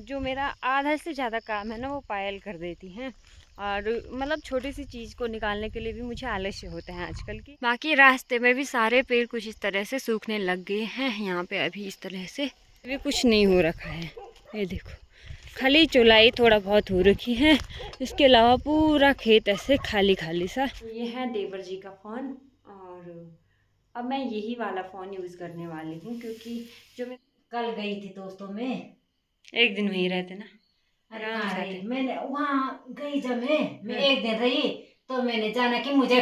जो मेरा आधा से ज़्यादा काम है ना वो पायल कर देती हैं। और मतलब छोटी सी चीज़ को निकालने के लिए भी मुझे आलस्य होते हैं आजकल की। बाकी रास्ते में भी सारे पेड़ कुछ इस तरह से सूखने लग गए हैं। यहाँ पे अभी इस तरह से अभी कुछ नहीं हो रखा है। ये देखो, खाली चुलाई थोड़ा बहुत हो रखी है, इसके अलावा पूरा खेत ऐसे खाली खाली सा। ये है देवर जी का फ़ोन और अब मैं यही वाला फ़ोन यूज़ करने वाली हूँ क्योंकि जो मैं कल गई थी दोस्तों में। एक दिन वहीं रहते ना, अरे आराम कहाँ से रही आते। मैंने, वहां गई जब मैं हम्म। एक दिन रही तो मैंने जाना कि मुझे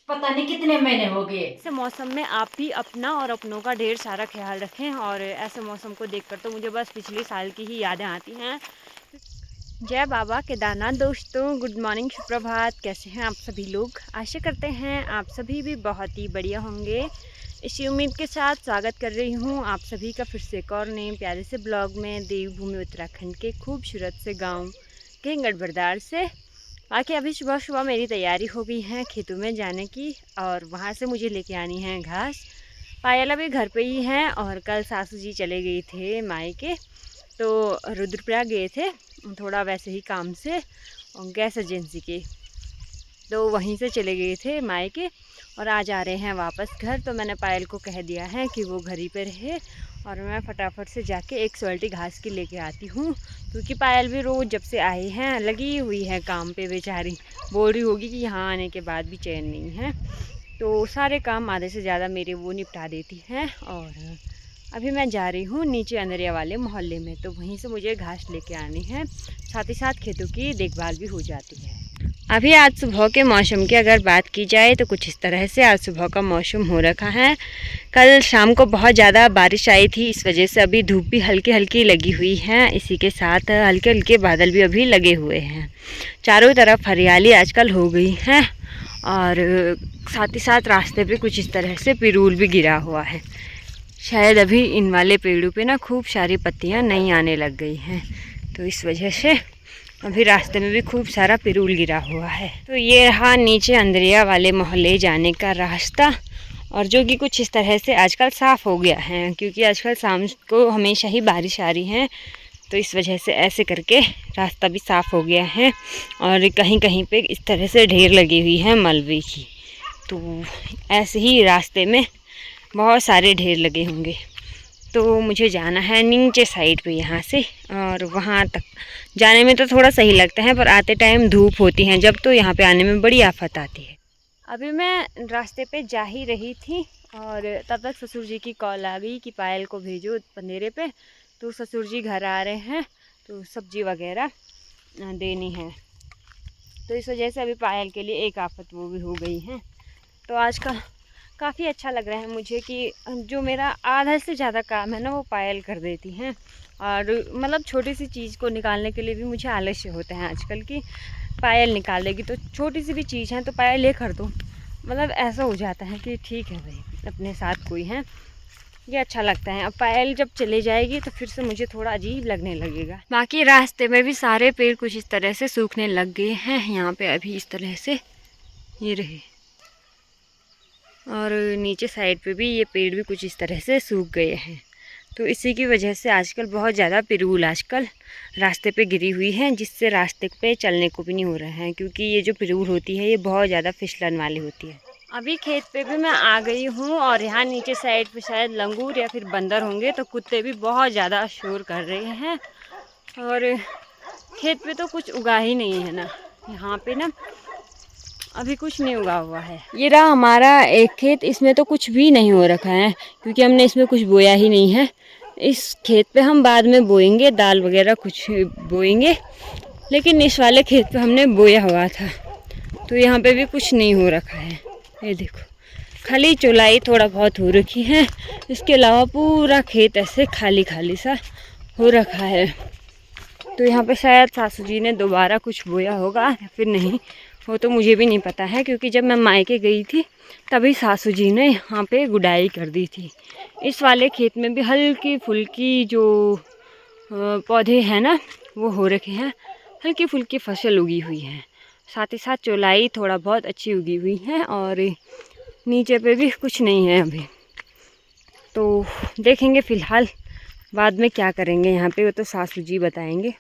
पता नहीं कितने महीने हो गए। ऐसे मौसम में आप भी अपना और अपनों का ढेर सारा ख्याल रखें। और ऐसे मौसम को देखकर तो मुझे बस पिछले साल की ही यादें आती हैं। जय बाबा केदारनाथ। दोस्तों गुड मॉर्निंग, सुप्रभात। कैसे हैं आप सभी लोग? आशा करते हैं आप सभी भी बहुत ही बढ़िया होंगे। इसी उम्मीद के साथ स्वागत कर रही हूँ आप सभी का फिर से एक और नए प्यारे से ब्लॉग में, देवभूमि उत्तराखंड के खूबसूरत से गांव घेंगड़ बरदार से। बाकी अभी सुबह सुबह मेरी तैयारी हो गई है खेतों में जाने की और वहाँ से मुझे लेके आनी है घास। पायल अभी घर पे ही है और कल सासू जी चले गए थे मायके, तो रुद्रप्रयाग गए थे थोड़ा वैसे ही काम से, गैस एजेंसी के, तो वहीं से चले गए थे मायके और आज आ रहे हैं वापस घर। तो मैंने पायल को कह दिया है कि वो घर ही पे रहे और मैं फटाफट से जाके एक सोल्टी घास की लेके आती हूँ, क्योंकि पायल भी रोज़ जब से आए हैं लगी हुई है काम पे बेचारी। बोल रही होगी कि यहाँ आने के बाद भी चैन नहीं है। तो सारे काम आधे से ज़्यादा मेरे वो निपटा देती हैं। और अभी मैं जा रही हूँ नीचे अंदरिया वाले मोहल्ले में, तो वहीं से मुझे घास लेके आनी है, साथ ही साथ खेतों की देखभाल भी हो जाती है। अभी आज सुबह के मौसम की अगर बात की जाए तो कुछ इस तरह से आज सुबह का मौसम हो रखा है। कल शाम को बहुत ज़्यादा बारिश आई थी, इस वजह से अभी धूप भी हल्की हल्की लगी हुई है। इसी के साथ हल्के हल्के बादल भी अभी लगे हुए हैं। चारों तरफ हरियाली आजकल हो गई है और साथ ही साथ रास्ते पे कुछ इस तरह से पिरूल भी गिरा हुआ है। शायद अभी इन वाले पेड़ों पे ना खूब सारी पत्तियां नई आने लग गई हैं, तो इस वजह से अभी रास्ते में भी खूब सारा पिरूल गिरा हुआ है। तो ये रहा नीचे अंदरिया वाले मोहल्ले जाने का रास्ता, और जो कि कुछ इस तरह से आजकल साफ़ हो गया है, क्योंकि आजकल शाम को हमेशा ही बारिश आ रही है, तो इस वजह से ऐसे करके रास्ता भी साफ़ हो गया है। और कहीं कहीं पे इस तरह से ढेर लगी हुई है मलबे की, तो ऐसे ही रास्ते में बहुत सारे ढेर लगे होंगे। तो मुझे जाना है नीचे साइड पे यहाँ से, और वहाँ तक जाने में तो थोड़ा सही लगता है, पर आते टाइम धूप होती है जब, तो यहाँ पे आने में बड़ी आफत आती है। अभी मैं रास्ते पे जा ही रही थी और तब तक ससुर जी की कॉल आ गई कि पायल को भेजो पंदेरे पे। तो ससुर जी घर आ रहे हैं, तो सब्जी वगैरह देनी है, तो इस वजह से अभी पायल के लिए एक आफत वो भी हो गई है। तो आज का काफ़ी अच्छा लग रहा है मुझे कि जो मेरा आधा से ज़्यादा काम है ना वो पायल कर देती हैं। और मतलब छोटी सी चीज़ को निकालने के लिए भी मुझे आलस्य होते हैं आजकल की। पायल निकाल देगी तो छोटी सी भी चीज़ है तो पायल ले कर दो, मतलब ऐसा हो जाता है कि ठीक है भाई अपने साथ कोई है, ये अच्छा लगता है। अब पायल जब चले जाएगी तो फिर से मुझे थोड़ा अजीब लगने लगेगा। बाकी रास्ते में भी सारे पेड़ कुछ इस तरह से सूखने लग गए हैं। यहाँ पे अभी इस तरह से ये रहे, और नीचे साइड पे भी ये पेड़ भी कुछ इस तरह से सूख गए हैं। तो इसी की वजह से आजकल बहुत ज़्यादा पिरूल आजकल रास्ते पे गिरी हुई है, जिससे रास्ते पे चलने को भी नहीं हो रहा है, क्योंकि ये जो पिरूल होती है ये बहुत ज़्यादा फिसलन वाली होती है। अभी खेत पे भी मैं आ गई हूँ और यहाँ नीचे साइड पे शायद लंगूर या फिर बंदर होंगे, तो कुत्ते भी बहुत ज़्यादा शोर कर रहे हैं। और खेत पे तो कुछ उगा ही नहीं है ना, यहाँ पे ना अभी कुछ नहीं उगा हुआ है। ये रहा हमारा एक खेत, इसमें तो कुछ भी नहीं हो रखा है, क्योंकि हमने इसमें कुछ बोया ही नहीं है। इस खेत पे हम बाद में बोएंगे, दाल वगैरह कुछ बोएंगे, लेकिन इस वाले खेत पे हमने बोया हुआ था, तो यहाँ पे भी कुछ नहीं हो रखा है। ये देखो, खाली चुलाई थोड़ा बहुत हो रखी है, इसके अलावा पूरा खेत ऐसे खाली खाली सा हो रखा है। तो यहाँ पे शायद सासू जी ने दोबारा कुछ बोया होगा या फिर नहीं, वो तो मुझे भी नहीं पता है, क्योंकि जब मैं मायके गई थी तभी सासू जी ने यहाँ पे गुडाई कर दी थी। इस वाले खेत में भी हल्की फुल्की जो पौधे हैं ना वो हो रखे हैं, हल्की फुल्की फसल उगी हुई है, साथ ही साथ चौलाई थोड़ा बहुत अच्छी उगी हुई है, और नीचे पे भी कुछ नहीं है अभी। तो देखेंगे फ़िलहाल बाद में क्या करेंगे यहाँ पे वो तो सासू जी बताएंगे।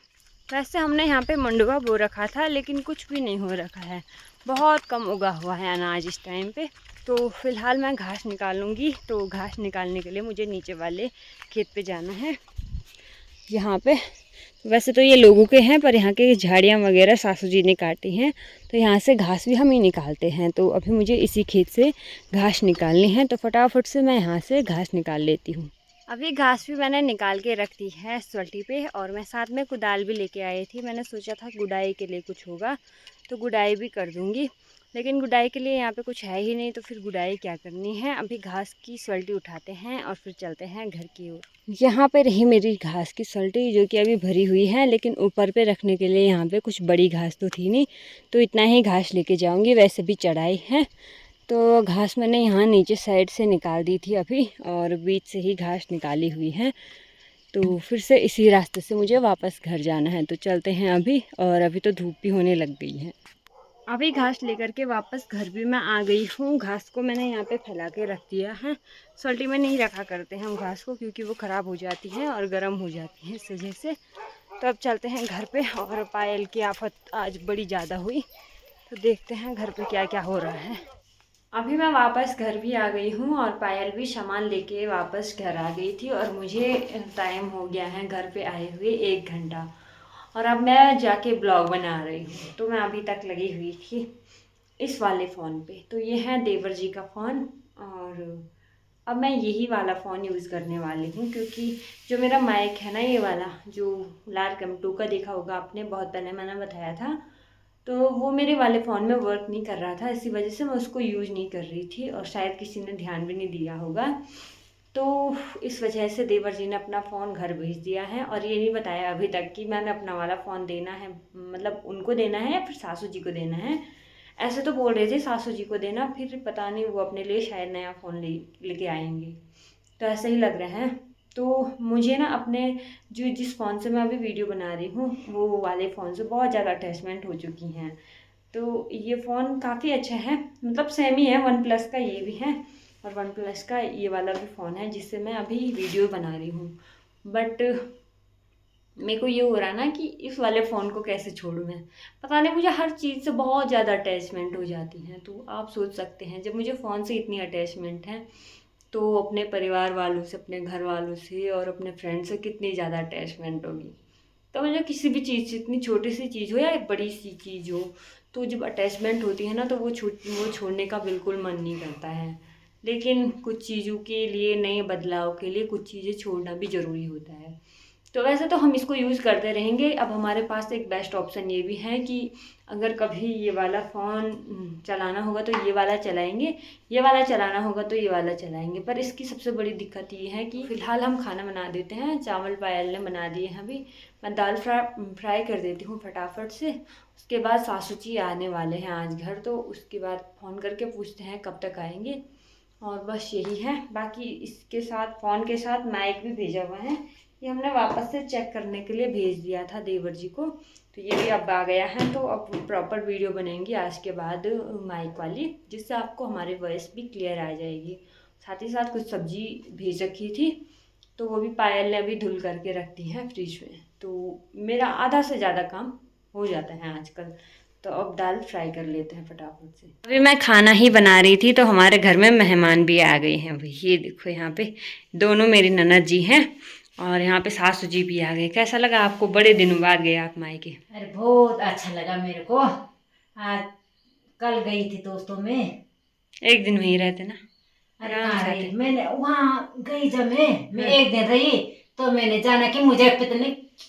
वैसे हमने यहाँ पे मंडुवा बो रखा था लेकिन कुछ भी नहीं हो रखा है, बहुत कम उगा हुआ है अनाज इस टाइम पे। तो फ़िलहाल मैं घास निकालूंगी, तो घास निकालने के लिए मुझे नीचे वाले खेत पे जाना है। यहाँ पे वैसे तो ये लोगों के हैं पर यहाँ के झाड़ियाँ वगैरह सासू जी ने काटी हैं, तो यहाँ से घास भी हम ही निकालते हैं। तो अभी मुझे इसी खेत से घास निकालनी है, तो फटाफट से मैं यहाँ से घास निकाल लेती हूँ। अभी घास भी मैंने निकाल के रख दी है स्वल्टी पे, और मैं साथ में कुदाल भी लेके आई थी। मैंने सोचा था गुड़ाई के लिए कुछ होगा तो गुड़ाई भी कर दूँगी, लेकिन गुड़ाई के लिए यहाँ पे कुछ है ही नहीं, तो फिर गुड़ाई क्या करनी है। अभी घास की स्वल्टी उठाते हैं और फिर चलते हैं घर की ओर। यहाँ पे रही मेरी घास की स्वल्टी जो कि अभी भरी हुई है, लेकिन ऊपर पे रखने के लिए यहाँ पे कुछ बड़ी घास तो थी नहीं, तो इतना ही घास लेके जाऊँगी। वैसे भी चढ़ाई है तो घास मैंने यहाँ नीचे साइड से निकाल दी थी अभी, और बीच से ही घास निकाली हुई है। तो फिर से इसी रास्ते से मुझे वापस घर जाना है, तो चलते हैं अभी। और अभी तो धूप भी होने लग गई है। अभी घास लेकर के वापस घर भी मैं आ गई हूँ। घास को मैंने यहाँ पे फैला के रख दिया है। सोल्टी में नहीं रखा करते हैं हम घास को, क्योंकि वो ख़राब हो जाती है और गर्म हो जाती है इस वजह से। तो अब चलते हैं घर पे। और पायल की आफत आज बड़ी ज़्यादा हुई, तो देखते हैं घर पे क्या क्या हो रहा है। अभी मैं वापस घर भी आ गई हूँ और पायल भी सामान लेके वापस घर आ गई थी, और मुझे टाइम हो गया है घर पे आए हुए 1 घंटा। और अब मैं जाके ब्लॉग बना रही हूँ। तो मैं अभी तक लगी हुई थी इस वाले फ़ोन पे। तो ये है देवर जी का फ़ोन, और अब मैं यही वाला फ़ोन यूज़ करने वाली हूँ, क्योंकि जो मेरा माइक है ना, ये वाला जो लारकम 2 का देखा होगा आपने, बहुत पहले मैंने बताया था, तो वो मेरे वाले फ़ोन में वर्क नहीं कर रहा था। इसी वजह से मैं उसको यूज़ नहीं कर रही थी, और शायद किसी ने ध्यान भी नहीं दिया होगा। तो इस वजह से देवर जी ने अपना फ़ोन घर भेज दिया है, और ये नहीं बताया अभी तक कि मैंने अपना वाला फ़ोन देना है, मतलब उनको देना है या फिर सासू जी को देना है। ऐसे तो बोल रहे थे सासू जी को देना, फिर पता नहीं वो अपने लिए शायद नया फ़ोन लेके आएंगे, तो ऐसा ही लग रहा है। तो मुझे ना अपने जिस फ़ोन से मैं अभी वीडियो बना रही हूँ, वो वाले फ़ोन से बहुत ज़्यादा अटैचमेंट हो चुकी हैं। तो ये फ़ोन काफ़ी अच्छा है, मतलब सेम ही है, वन प्लस का ये भी है, और वन प्लस का ये वाला भी फ़ोन है जिससे मैं अभी वीडियो बना रही हूँ। बट मेरे को ये हो रहा है ना कि इस वाले फ़ोन को कैसे छोड़ूँ मैं। पता नहीं, मुझे हर चीज़ से बहुत ज़्यादा अटैचमेंट हो जाती है। तो आप सोच सकते हैं, जब मुझे फ़ोन से इतनी अटैचमेंट है, तो अपने परिवार वालों से, अपने घर वालों से और अपने फ्रेंड से कितनी ज़्यादा अटैचमेंट होगी। तो मुझे किसी भी चीज़ से, इतनी छोटी सी चीज़ हो या एक बड़ी सी चीज़ हो, तो जब अटैचमेंट होती है ना, तो वो छोड़ने का बिल्कुल मन नहीं करता है। लेकिन कुछ चीज़ों के लिए, नए बदलाव के लिए कुछ चीज़ें छोड़ना भी ज़रूरी होता है। तो वैसे तो हम इसको यूज़ करते रहेंगे। अब हमारे पास एक बेस्ट ऑप्शन ये भी है कि अगर कभी ये वाला फ़ोन चलाना होगा तो ये वाला चलाएंगे, ये वाला चलाना होगा तो ये वाला चलाएंगे। पर इसकी सबसे बड़ी दिक्कत ये है कि फ़िलहाल हम खाना बना देते हैं। चावल पायल ने बना दिए हैं अभी, मैं दाल फ्राई कर देती हूँ फटाफट से। उसके बाद सासू जी आने वाले हैं आज घर, तो उसके बाद फ़ोन करके पूछते हैं कब तक आएंगे। और बस यही है। बाकी इसके साथ, फ़ोन के साथ माइक भी भेजा हुआ है, ये हमने वापस से चेक करने के लिए भेज दिया था देवर जी को। तो ये भी अब आ गया है, तो अब प्रॉपर वीडियो बनेंगी आज के बाद माइक वाली, जिससे आपको हमारी वॉइस भी क्लियर आ जाएगी। साथ ही साथ कुछ सब्जी भेज रखी थी, तो वो भी पायल ने अभी धुल करके रख दी है फ्रिज में। तो मेरा आधा से ज़्यादा काम हो जाता है आजकल। तो अब दाल फ्राई कर लेते हैं फटाफट से। अभी मैं खाना ही बना रही थी, तो हमारे घर में मेहमान भी आ गए हैं। अभी ये देखो, यहाँ पे दोनों मेरी ननद जी हैं, और यहाँ पे सासू जी भी आ गए। कैसा लगा आपको, बड़े दिनों बाद गए आप मायके? अरे बहुत अच्छा लगा मेरे को। आज कल गई थी दोस्तों में। एक दिन वहीं रहते ना, अरे आराम कहाँ से रही आते। मैंने, वहाँ गई जब मैं हाँ 1 दिन रही, तो मैंने जाना कि मुझे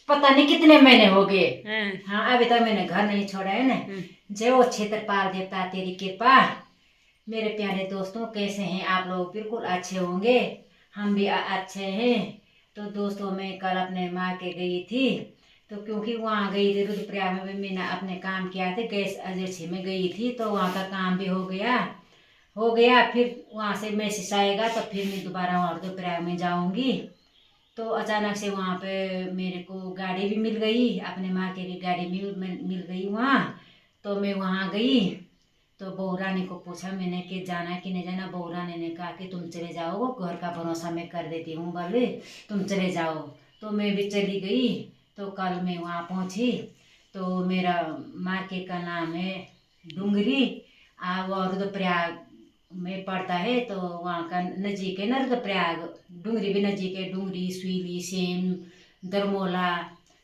पता नहीं कितने महीने हो गए। हाँ। हाँ, अभी तक मैंने घर नहीं छोड़ा है ना। जय वो क्षेत्रपाल देवता तेरी कृपा। मेरे प्यारे दोस्तों, कैसे हैं आप लोग? बिल्कुल अच्छे होंगे, हम भी अच्छे हैं। तो दोस्तों, मैं कल अपने माँ के गई थी, तो क्योंकि वहाँ गई थी रुद्रप्रयाग में, मैंने अपने काम किया थे, गैस एजेंसी में गई थी, तो वहाँ का काम भी हो गया। फिर वहाँ से मैसेज आएगा, तो फिर मैं दोबारा वहाँ रुद्रप्रयाग में जाऊँगी। तो अचानक से वहाँ पे मेरे को गाड़ी भी मिल गई, अपने माँ के लिए गाड़ी मिल गई वहाँ। तो मैं वहाँ गई, तो बहू रानी को पूछा मैंने कि जाना है कि नहीं जाना। बहू रानी ने कहा कि तुम चले जाओ, घर का भरोसा मैं कर देती हूँ, बोले तुम चले जाओ। तो मैं भी चली गई। तो कल मैं वहाँ पहुँची तो मेरा मार्केट का नाम है डूंगरी, वो रुद्रप्रयाग में पड़ता है। तो वहाँ का नज़दीक है ना रुद्रप्रयाग, डूंगरी भी नज़दीक है, डूंगरी, सुईली, सेम, दरमोला,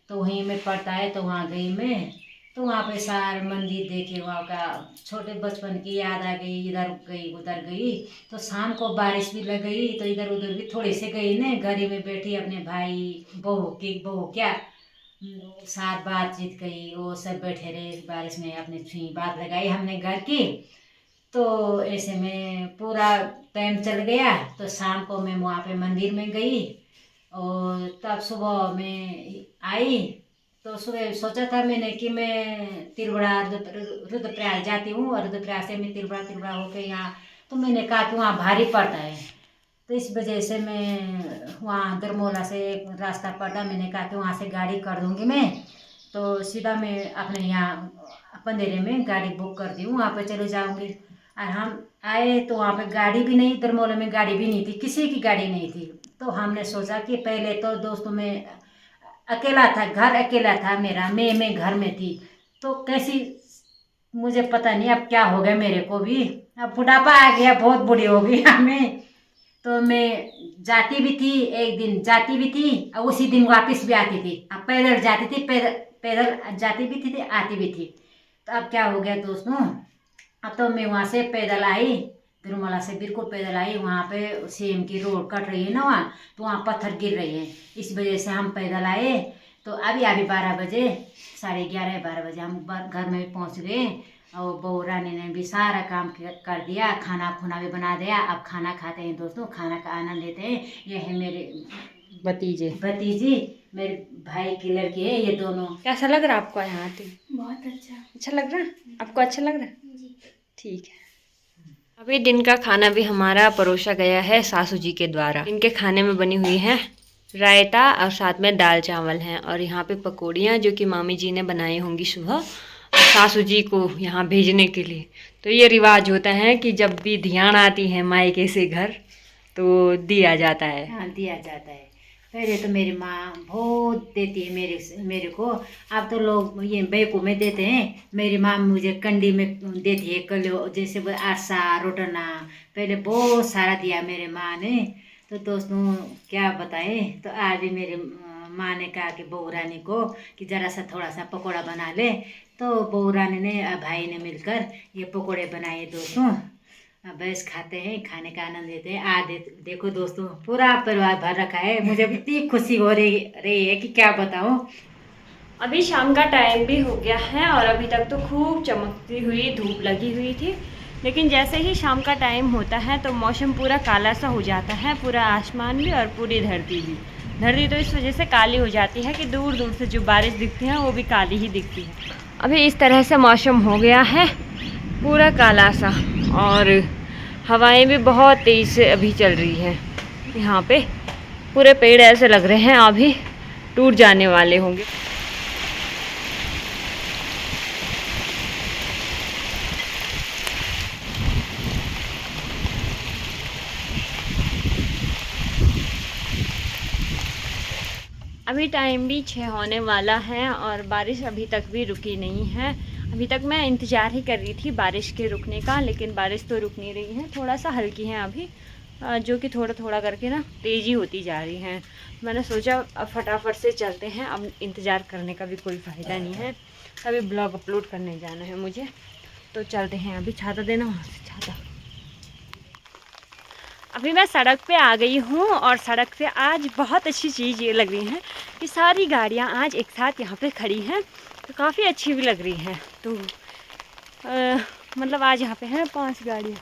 तो वहीं में पड़ता है। तो वहाँ गई मैं, तो वहाँ पे सारे मंदिर देखे, वहाँ का छोटे बचपन की याद आ गई, इधर गई उधर गई। तो शाम को बारिश भी लग गई तो इधर उधर भी थोड़ी से गई ने, घड़ी में बैठी अपने भाई बहू क्या साथ बातचीत करी, वो सब बैठे रहे बारिश में, अपने छुई बात लगाई हमने घर की। तो ऐसे में पूरा टाइम चल गया। तो शाम को मैं वहाँ पे मंदिर में गई और तब सुबह में आई। तो सुबह सोचा था मैंने कि मैं तिरुबड़ा रुद्रप्रयाग जाती हूँ और रुद्रप्रयाग से मैं तिरुबड़ा होके यहाँ, तो मैंने कहा कि वहाँ भारी पड़ता है। तो इस वजह से मैं वहाँ दरमोला से एक रास्ता पड़ा, मैंने कहा कि वहाँ से गाड़ी कर दूँगी मैं। तो सीधा मैं अपने यहाँ पंदेरे में गाड़ी बुक कर दी हूँ, वहाँ पर चले जाऊँगी। और हम आए तो वहाँ पे गाड़ी भी नहीं, दरमोला में गाड़ी भी नहीं थी, किसी की गाड़ी नहीं थी। तो हमने सोचा कि पहले तो दोस्तों में अकेला था, घर अकेला था मेरा, मैं घर में थी। तो कैसी, मुझे पता नहीं अब क्या हो गया मेरे को भी, अब बुढ़ापा आ गया, बहुत बूढ़ी हो गई हमें। तो मैं जाती भी थी, एक दिन जाती भी थी और उसी दिन वापस भी आती थी। अब पैदल जाती थी, पैदल पैदल जाती भी थी आती भी थी। तो अब क्या हो गया दोस्तों, अब तो मैं वहाँ से पैदल आई, तिरुमला से बिल्कुल पैदल आई। वहाँ पे सीएम की रोड कट रही है ना वहाँ, तो वहाँ पत्थर गिर रही है, इस वजह से हम पैदल आए। तो अभी अभी 12 बजे, 11:30 12 बजे हम घर में पहुँच गए। और बहू रानी ने भी सारा काम कर दिया, खाना खुना भी बना दिया। अब खाना खाते हैं दोस्तों, खाना का आनंद लेते हैं। ये है मेरे भतीजी, मेरे भाई की लड़की है ये दोनों। कैसा लग रहा है आपको यहाँ आते? बहुत अच्छा लग रहा है आपको? अच्छा लग रहा है, जी। ठीक है। अभी दिन का खाना भी हमारा परोसा गया है सासू जी के द्वारा। इनके खाने में बनी हुई है रायता और साथ में दाल चावल हैं, और यहाँ पे पकौड़ियाँ जो कि मामी जी ने बनाई होंगी सुबह सासू जी को यहाँ भेजने के लिए। तो ये रिवाज होता है कि जब भी ध्यान आती है मायके से घर तो दिया जाता है। हाँ, दिया जाता है। पहले तो मेरी माँ बहुत देती है मेरे को। अब तो लोग ये बैको में देते हैं, मेरी माँ मुझे कंडी में देती है, कलो जैसे वो आसा रोटना, पहले बहुत सारा दिया मेरे माँ ने। तो दोस्तों क्या बताएं, तो आज भी मेरे माँ ने कहा कि बहू रानी को कि ज़रा सा थोड़ा सा पकौड़ा बना ले। तो बहू रानी ने और भाई ने मिलकर ये पकौड़े बनाए दोस्तों। बस खाते हैं, खाने का आनंद लेते हैं। देखो दोस्तों पूरा परिवार भर रखा है, मुझे इतनी खुशी हो रही है कि क्या बताऊं। अभी शाम का टाइम भी हो गया है और अभी तक तो खूब चमकती हुई धूप लगी हुई थी, लेकिन जैसे ही शाम का टाइम होता है तो मौसम पूरा काला सा हो जाता है, पूरा आसमान भी और पूरी धरती भी। धरती तो इस वजह से काली हो जाती है कि दूर दूर से जो बारिश दिखती है वो भी काली ही दिखती है। अभी इस तरह से मौसम हो गया है पूरा काला सा, और हवाएं भी बहुत तेज़ से अभी चल रही है। यहाँ पे पूरे पेड़ ऐसे लग रहे हैं अभी टूट जाने वाले होंगे। अभी टाइम भी 6 होने वाला है और बारिश अभी तक भी रुकी नहीं है। अभी तक मैं इंतज़ार ही कर रही थी बारिश के रुकने का, लेकिन बारिश तो रुक नहीं रही है। थोड़ा सा हल्की है अभी, जो कि थोड़ा थोड़ा करके ना तेज़ी होती जा रही है। मैंने सोचा अब फटाफट से चलते हैं, अब इंतज़ार करने का भी कोई फ़ायदा नहीं है। अभी ब्लॉग अपलोड करने जाना है मुझे, तो चलते हैं। अभी छाता देना वहाँ से, छाता। अभी मैं सड़क पे आ गई हूँ और सड़क पे आज बहुत अच्छी चीज़ ये लग रही है कि सारी गाड़ियाँ आज एक साथ यहाँ पे खड़ी हैं, तो काफ़ी अच्छी भी लग रही हैं। तो मतलब आज यहाँ पे हैं 5 गाड़ियाँ,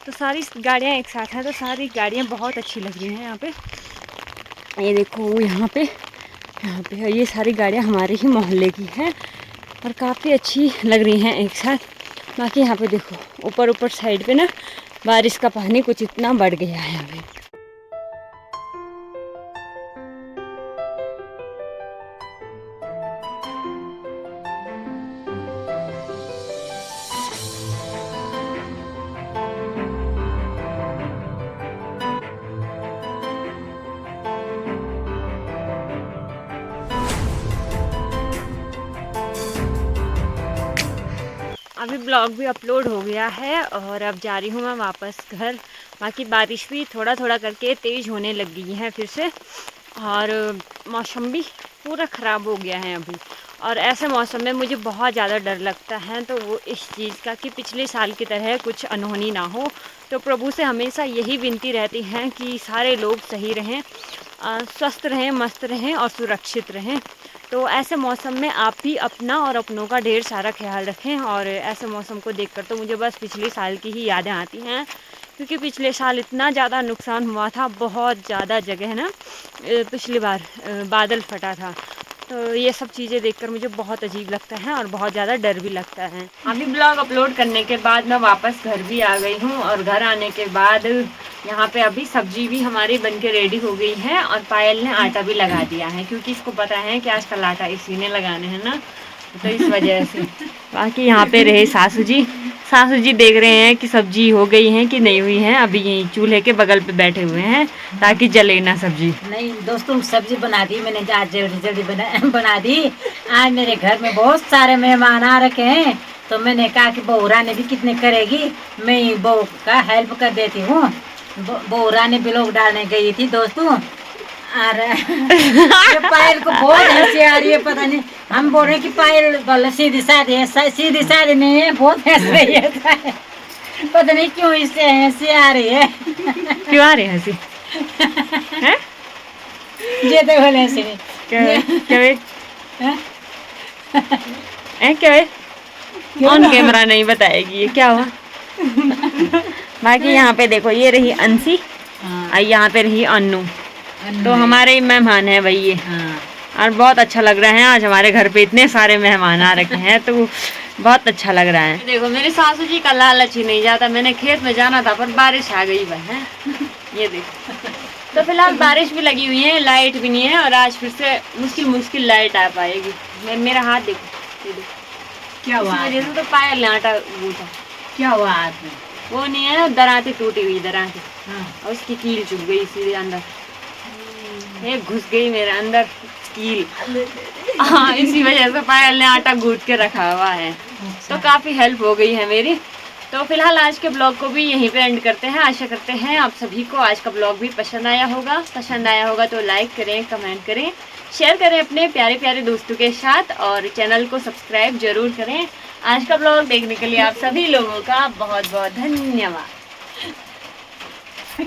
तो सारी गाड़ियाँ एक साथ हैं, तो सारी गाड़ियाँ बहुत अच्छी लग रही हैं यहाँ पे। ये देखो यहाँ पे ये सारी गाड़ियाँ हमारे ही मोहल्ले की हैं और काफ़ी अच्छी लग रही हैं एक साथ। बाकी यहाँ पे देखो ऊपर साइड पे ना बारिश का पानी कुछ इतना बढ़ गया है अभी। अभी ब्लॉग भी अपलोड हो गया है और अब जा रही हूँ मैं वापस घर। बाकी बारिश भी थोड़ा थोड़ा करके तेज़ होने लग गई है फिर से, और मौसम भी पूरा ख़राब हो गया है अभी। और ऐसे मौसम में मुझे बहुत ज़्यादा डर लगता है, तो वो इस चीज़ का कि पिछले साल की तरह कुछ अनहोनी ना हो। तो प्रभु से हमेशा यही विनती रहती है कि सारे लोग सही रहें, स्वस्थ रहें, मस्त रहें और सुरक्षित रहें। तो ऐसे मौसम में आप भी अपना और अपनों का ढेर सारा ख्याल रखें। और ऐसे मौसम को देखकर तो मुझे बस पिछले साल की ही यादें आती हैं, क्योंकि पिछले साल इतना ज़्यादा नुकसान हुआ था, बहुत ज़्यादा जगह ना पिछली बार बादल फटा था। तो ये सब चीज़ें देखकर मुझे बहुत अजीब लगता है और बहुत ज़्यादा डर भी लगता है। अभी ब्लॉग अपलोड करने के बाद मैं वापस घर भी आ गई हूँ, और घर आने के बाद यहाँ पे अभी सब्जी भी हमारी बनके रेडी हो गई है, और पायल ने आटा भी लगा दिया है, क्योंकि इसको पता है कि आजकल आटा इसी ने लगाने हैं ना, तो इस वजह से। बाकी यहाँ पे रहे सासू जी देख रहे हैं कि सब्जी हो गई है कि नहीं हुई है। अभी यहीं चूल्हे के बगल पे बैठे हुए हैं ताकि जले ना सब्जी। नहीं दोस्तों, सब्जी बना दी मैंने, आज जल्दी जल्दी बना दी। आज मेरे घर में बहुत सारे मेहमान आ रखे हैं, तो मैंने कहा कि बहू रानी भी कितने करेगी, मैं बहू का हेल्प कर देती हूँ। बहू रानी ब्लॉग डालने गई थी दोस्तों, और पायल को बहुत हंसी आ रही है, पता नहीं। हम बोल रहे कि पायल बोले सीधी सादी है, सीधी सादी नहीं है, बहुत हंस रही है। पता नहीं क्यों इससे हंसी आ रही है। क्यों आ रही है हंसी? हैं? ये तो बोले हंसी क्या ऑन कैमरा नहीं बताएगी ये क्या हुआ। बाकी यहाँ पे देखो, ये रही अंशी और यहाँ पे रही अन्नू, तो हमारे ही मेहमान है भाई ये। और बहुत अच्छा लग रहा है, आज हमारे घर पे इतने सारे मेहमान आ रखे हैं, तो बहुत अच्छा लग रहा है। देखो मेरे सासू जी का लालच ही नहीं जाता, मैंने खेत में जाना था पर बारिश आ गई भाई है। ये देखो, तो फिलहाल बारिश भी लगी हुई है, लाइट भी नहीं है, और आज फिर से मुश्किल लाइट आ पाएगी। मेरा हाथ देखो, ये देखो क्या हुआ, वजह से तो पायल ने आटा गूंथा। क्या हुआ हाथ में? वो नहीं है ना, दराती टूटी हुई दराती, और उसकी कील चुभ गई सीधे अंदर, ये घुस गई मेरे अंदर कील। हाँ, इसी वजह से पायल ने आटा गूंथ के रखा हुआ है। तो काफ़ी हेल्प हो गई है मेरी। तो फिलहाल आज के ब्लॉग को भी यहीं पे एंड करते हैं। आशा करते हैं आप सभी को आज का ब्लॉग भी पसंद आया होगा तो लाइक करें, कमेंट करें, शेयर करें अपने प्यारे प्यारे दोस्तों के साथ, और चैनल को सब्सक्राइब जरूर करें। आज का ब्लॉग देखने के लिए आप सभी लोगों का बहुत बहुत धन्यवाद।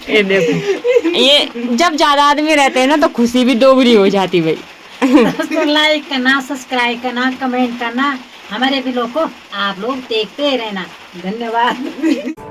ये देखो, ये जब ज्यादा आदमी रहते हैं ना तो खुशी भी दोगुनी हो जाती भाई। दोस्तों लाइक करना, सब्सक्राइब करना, कमेंट करना, हमारे वीडियो को आप लोग देखते रहना। धन्यवाद।